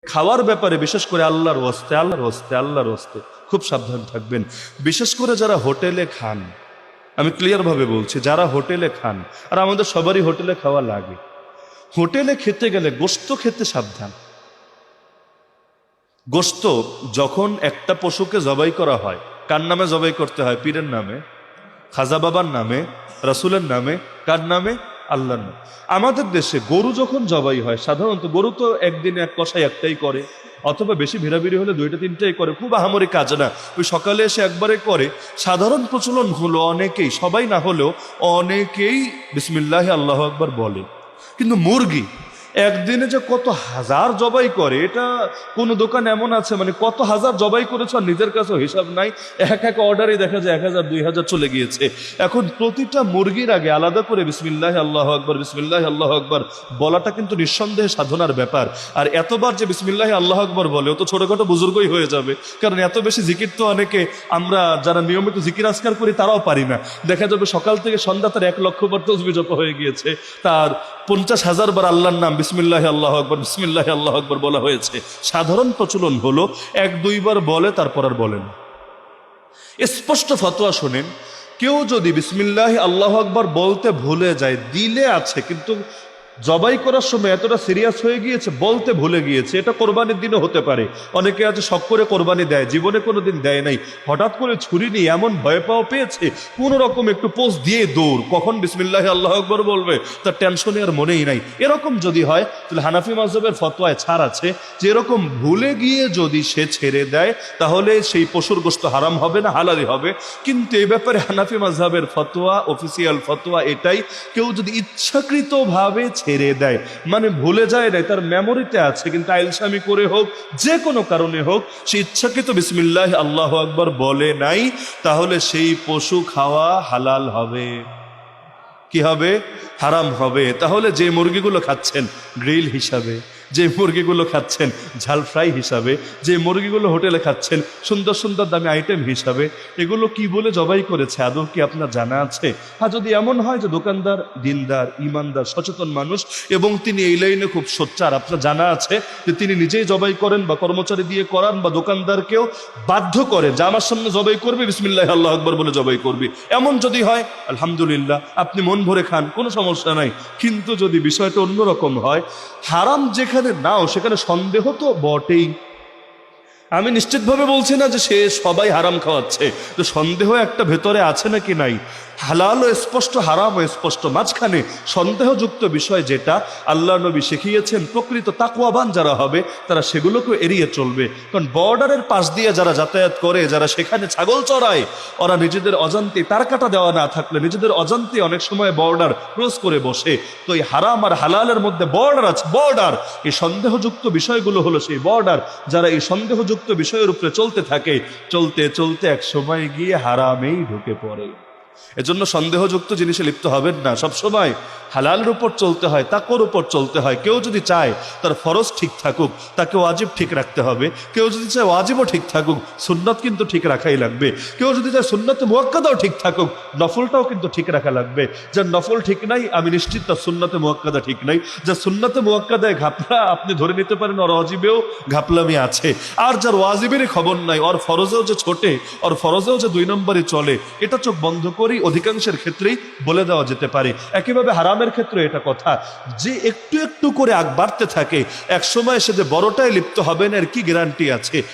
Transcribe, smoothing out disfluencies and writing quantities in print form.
খাওয়ার ব্যাপারে বিশেষ করে আল্লাহর ওয়াস্তে খুব সাবধান থাকবেন। বিশেষ করে যারা হোটেলে খান, আমি ক্লিয়ার ভাবে বলছি, যারা হোটেলে খান, আর আমাদের সবারই হোটেলে খাওয়া লাগে, হোটেলে খেতে গেলে গোশত খেতে সাবধান। গোশত যখন একটা পশুকে জবাই করা হয়, কার নামে জবাই করতে হয়? পীরের নামে, খাজা বাবার নামে, রাসূলের নামে, কার নামে? আল্লাহর নামে। আমাদের দেশে গরু যখন জবাই হয়, সাধারণত গরু তো একদিনে এক কষাই একটাই করে, অথবা বেশি ভিড়াভিড়ি হলে দুইটা তিনটাই করে, খুব আহামরি কাজ না, ওই সকালে এসে একবারে করে। সাধারণ প্রচলন হলো অনেকেই, সবাই না হলেও অনেকেই বিসমিল্লাহ আল্লাহু আকবার বলে। কিন্তু মুরগি একদিনে যে কত হাজার জবাই করে, এটা কোন দোকান এমন আছে মানে কত হাজার জবাই করেছে আর নিজের কাছেও হিসাব নাই, এক এক অর্ডারে দেখা যায় 1000 2000 চলে গিয়েছে। এখন প্রতিটা মুরগির আগে আলাদা করে বিসমিল্লাহ আল্লাহু আকবার, বিসমিল্লাহ আল্লাহু আকবার বলাটা কিন্তু নিঃসন্দেহে সাধনার ব্যাপার। আর এতবার যে বিসমিল্লাহ আল্লাহু আকবার বলে, ও তো ছোটখাটো বুজুর্গই হয়ে যাবে, কারণ এত বেশি জিকির তো অনেকে, আমরা যারা নিয়মিত জিকির আজকার করি তারাও পারি না। দেখা যাবে সকাল থেকে সন্ধ্যা তার 1 লক্ষ বার তাসবিহ জপ হয়ে গিয়েছে, তার 50,000 বার আল্লাহর নাম বিসমিল্লাহ আল্লাহু আকবার, বিসমিল্লাহ আল্লাহু আকবার বলা হয়েছে। সাধারণ প্রচলন হলো 1-2 বার বলে, তারপর আর বলেন। স্পষ্ট ফতোয়া শোনেন, কেউ যদি বিসমিল্লাহ আল্লাহু আকবার বলতে ভুলে যায়, দিলে আছে কিন্তু জবাই করার সময় এতটা সিরিয়াস হয়ে গিয়েছে, বলতে ভুলে গিয়েছে, এটা কোরবানির দিনও হতে পারে। অনেকে আছে শখ করে কোরবানি দেয়, জীবনে কোনোদিন দেয় নাই, হঠাৎ করে ছুরি নিয়ে এমন ভয় পাওয়া পেয়েছে, কোন রকম একটু পোজ দিয়ে দৌড়, কখন বিসমিল্লাহ আল্লাহু আকবার বলবে তার টেনশনে আর মনেই নাই। এরকম যদি হয় তাহলে হানাফি মাযহাবের ফতোয়ায় ছাড় আছে যে এরকম ভুলে গিয়ে যদি সে ছেড়ে দেয় তাহলে সেই পশুর গোশত হারাম হবে না, হালালি হবে। কিন্তু এই ব্যাপারে হানাফি মাযহাবের ফতোয়া, অফিসিয়াল ফতোয়া এটাই, কেউ যদি ইচ্ছাকৃতভাবে ছেড়ে দেয়, মানে ভুলে যায় না, তার মেমোরিতে আছে, কিন্তু আইলসামি করে হোক, যে কোনো কারণে হোক, সে ইচ্ছাকৃত বিসমিল্লাহ আল্লাহু আকবার বলে নাই, তাহলে সেই পশু খাওয়া হালাল হবে। কি হবে? হারাম হবে। তাহলে যে মুরগিগুলো খাচ্ছেন গ্রিল হিসাবে, যে মুরগিগুলো খাচ্ছেন ঝাল ফ্রাই হিসাবে, যে মুরগিগুলো হোটেলে খাচ্ছেন সুন্দর সুন্দর দামি আইটেম হিসাবে, এগুলো কি বলে জবাই করেছে আদৌ কি আপনার জানা আছে? হ্যাঁ, যদি এমন হয় যে দোকানদার দিনদার, ইমানদার, সচেতন মানুষ এবং তিনি এই লাইনে খুব সোচ্চার, আপনার জানা আছে যে তিনি নিজেই জবাই করেন বা কর্মচারী দিয়ে করান বা দোকানদারকেও বাধ্য করেন যে আমার সামনে জবাই করবে, বিসমিল্লাহ আল্লাহু আকবার বলে জবাই করবে, এমন যদি হয় আলহামদুলিল্লাহ, আপনি মন ভরে খান, কোনো সমস্যা নাই। কিন্তু যদি বিষয়টা অন্যরকম হয়, হারাম যেখানে নাও সেখানে সন্দেহ তো বটেই। আমি নিশ্চিতভাবে বলছি না যে সে সবাই হারাম খাওয়াচ্ছে, তো সন্দেহ একটা ভেতরে আছে নাকি নাই। হালাল ও স্পষ্ট, হারাম ও স্পষ্ট, মাঝখানে সন্দেহযুক্ত বিষয় যেটা আল্লাহ নবী শিখিয়েছেন, প্রকৃত তাকওয়াবান যারা হবে তারা সেগুলোকে এড়িয়ে চলবে। কারণ বর্ডারের পাশ দিয়ে যারা যাতায়াত করে, যারা সেখানে ছাগল চড়ায়, ওরা নিজেদের অজান্তে, তার কাটা দেওয়া না থাকলে নিজেদের অজান্তে অনেক সময় বর্ডার ক্রস করে বসে। তো এই হারাম আর হালালের মধ্যে বর্ডার আছে, বর্ডার, এই সন্দেহযুক্ত বিষয়গুলো হলো সেই বর্ডার। যারা এই সন্দেহযুক্ত বিষয়ের উপরে চলতে থাকে, চলতে চলতে এক সময় গিয়ে হারামেই ঢুকে পড়ে। এজন্য সন্দেহযুক্ত জিনিসে লিপ্ত হবেন না, সবসময় হালালের উপর চলতে হয়, তাকওয়ার উপর চলতে হয়। কেউ যদি চায় তার ফরজ ঠিক থাকুক, তাকে ওয়াজিব ঠিক রাখতে হবে। কেউ যদি চায় ওয়াজিবও ঠিক থাকুক, সুন্নত কিন্তু ঠিক রাখাই লাগবে। কেউ যদি চায় সুন্নতে মুআক্কাদাও ঠিক থাকুক, নফলটাও কিন্তু ঠিক রাখা লাগবে। যার নফল ঠিক নাই, আমি নিশ্চিত তার সুন্নতে মুআক্কাদা ঠিক নাই। যার সুন্নতে মুআক্কাদায় ঘাপলা, আপনি ধরে নিতে পারেন ওর ওয়াজিবেও ঘাপলামি আছে। আর যার ওয়াজিবেরই খবর নাই, ওর ফরজেও যে ছোটে, ওর ফরজেও যে 2 নম্বরই চলে, এটা চোখ বন্ধ করি অধিকাংশের ক্ষেত্রেই বলে দেওয়া যেতে পারে। একইভাবে হারামের ক্ষেত্রে এটা কথা, যে একটু একটু করে আগ বাড়তে থাকে, এক সময় সে যে বড়টায় লিপ্ত হবে না এর কি গ্যারান্টি আছে?